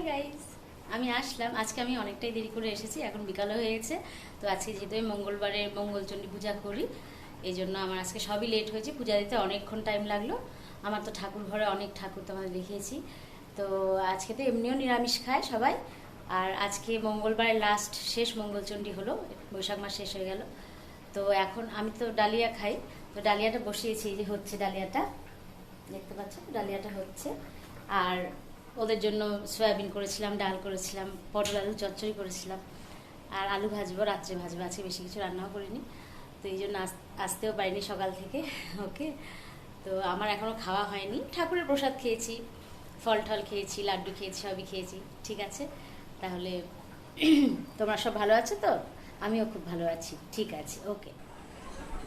Guys, আমি আসলাম। আজকে আমি অনেকটাই দেরি করে এসেছি, এখন বিকাল হয়ে গেছে। তো আজকে যেহেতু আমি মঙ্গলবারে মঙ্গলচণ্ডী পূজা করি, এই জন্য আমার আজকে সবই লেট হয়েছে। পূজা দিতে অনেকক্ষণ টাইম লাগলো। আমার তো ঠাকুর ঘরে অনেক ঠাকুর তোমাদের দেখিয়েছি। তো আজকে তো এমনিও নিরামিষ খায় সবাই। আর আজকে মঙ্গলবারের লাস্ট শেষ মঙ্গলচণ্ডী হলো, বৈশাখ মাস শেষ হয়ে গেল। তো এখন আমি তো ডালিয়া খাই, তো ডালিয়াটা বসিয়েছি। এই যে হচ্ছে ডালিয়াটা, দেখতে পাচ্ছ ডালিয়াটা হচ্ছে। আর ওদের জন্য সয়াবিন করেছিলাম, ডাল করেছিলাম, পটল আলু চচ্চড়ি করেছিলাম, আর আলু ভাজবো, রাত্রে ভাজবো। আজকে বেশি কিছু রান্নাও করিনি, তো এই জন্য আসতেও পারিনি সকাল থেকে। ওকে, তো আমার এখনও খাওয়া হয়নি। ঠাকুরের প্রসাদ খেয়েছি, ফল টল খেয়েছি, লাড্ডু খেয়েছি, সবই খেয়েছি। ঠিক আছে, তাহলে তোমরা সব ভালো আছো তো? আমিও খুব ভালো আছি। ঠিক আছে, ওকে।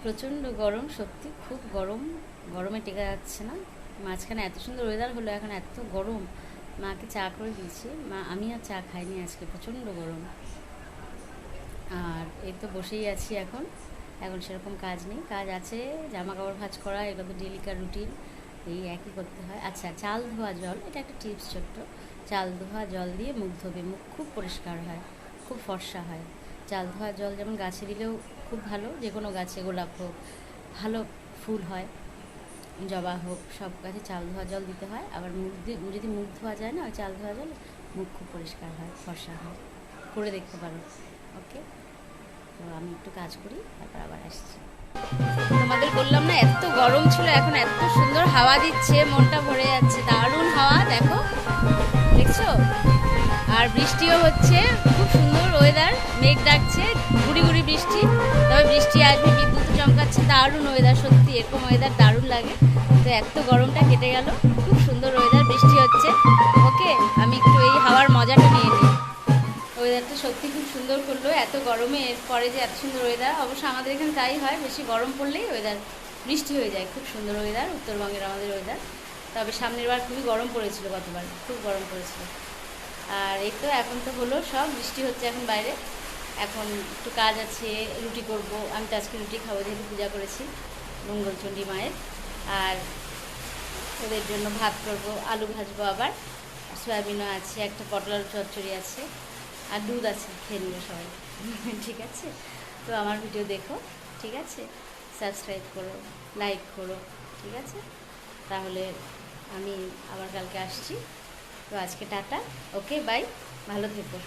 প্রচণ্ড গরম, সত্যি খুব গরম। গরমে টেকা যাচ্ছে না। মাঝখানে এত সুন্দর ওয়েদার হলো, এখন এত গরম। মাকে চা করে দিয়েছি, মা আমি আর চা খাইনি আজকে, প্রচণ্ড গরম। আর এই তো বসেই আছি এখন। এখন সেরকম কাজ নেই, কাজ আছে জামা কাপড় ভাঁজ করা, এগুলো তো ডেলিকার রুটিন, এই একই করতে হয়। আচ্ছা, চাল ধোয়া জল, এটা একটা টিপস ছোট্ট। চাল ধোয়া জল দিয়ে মুখ ধোবে, মুখ খুব পরিষ্কার হয়, খুব ফর্সা হয়। চাল ধোয়া জল যেমন গাছে দিলেও খুব ভালো, যে কোনো গাছে, গোলাপ হোক, ভালো ফুল হয়, জবা হোক, সব গাছে চাল ধোয়া জল দিতে হয়। আবার মুখ দিয়ে যদি মুখ ধোয়া যায় না, ওই চাল ধোয়া জল, মুখ খুব পরিষ্কার হয়, ফর্সা হয়। করে দেখতে পারো। ওকে, তো আমি একটু কাজ করি, তারপর আবার আসছি। তোমাদের বললাম না এত গরম ছিল, এখন এত সুন্দর হাওয়া দিচ্ছে, মনটা ভরে যাচ্ছে। দারুণ হাওয়া, দেখো, দেখছো? আর বৃষ্টিও হচ্ছে, খুব সুন্দর ওয়েদার। মেঘ ডাকছে, গুড়ি গুড়ি বৃষ্টি, তবে বৃষ্টি আসবে, বিদ্যুৎ চমকাচ্ছে। দারুণ ওয়েদার, সত্যি এরকম ওয়েদার দারুণ লাগে। তো এত গরমটা কেটে গেল, খুব সুন্দর ওয়েদার, বৃষ্টি হচ্ছে। ওকে, আমি একটু এই হাওয়ার মজাটা নিয়ে নিই। ওয়েদারটা সত্যি খুব সুন্দর করলো, এত গরমে পরে যে এত সুন্দর ওয়েদার। অবশ্য আমাদের এখানে তাই হয়, বেশি গরম পড়লেই ওয়েদার বৃষ্টি হয়ে যায়। খুব সুন্দর ওয়েদার উত্তরবঙ্গের আমাদের ওয়েদার। তবে সামনের বার খুবই গরম পড়েছিল, গতবার খুব গরম পড়েছিল। আর এই তো এখন তো হলো সব, বৃষ্টি হচ্ছে এখন বাইরে। এখন একটু কাজ আছে, রুটি করব। আমি তো আজকে রুটি খাবো, যেহেতু পূজা করেছি মঙ্গলচণ্ডী মায়ের। আর ওদের জন্য ভাত করব, আলু ভাজবো, আবার সয়াবিনও আছে, একটা পটল আলু চচ্চড়ি আছে, আর দুধ আছে, খেয়ে নেবে সবাই। ঠিক আছে, তো আমার ভিডিও দেখো, ঠিক আছে, সাবস্ক্রাইব করো, লাইক করো, ঠিক আছে। তাহলে আমি আবার কালকে আসছি। তো আজকে টাটা, ওকে, বাই, ভালো থেকো।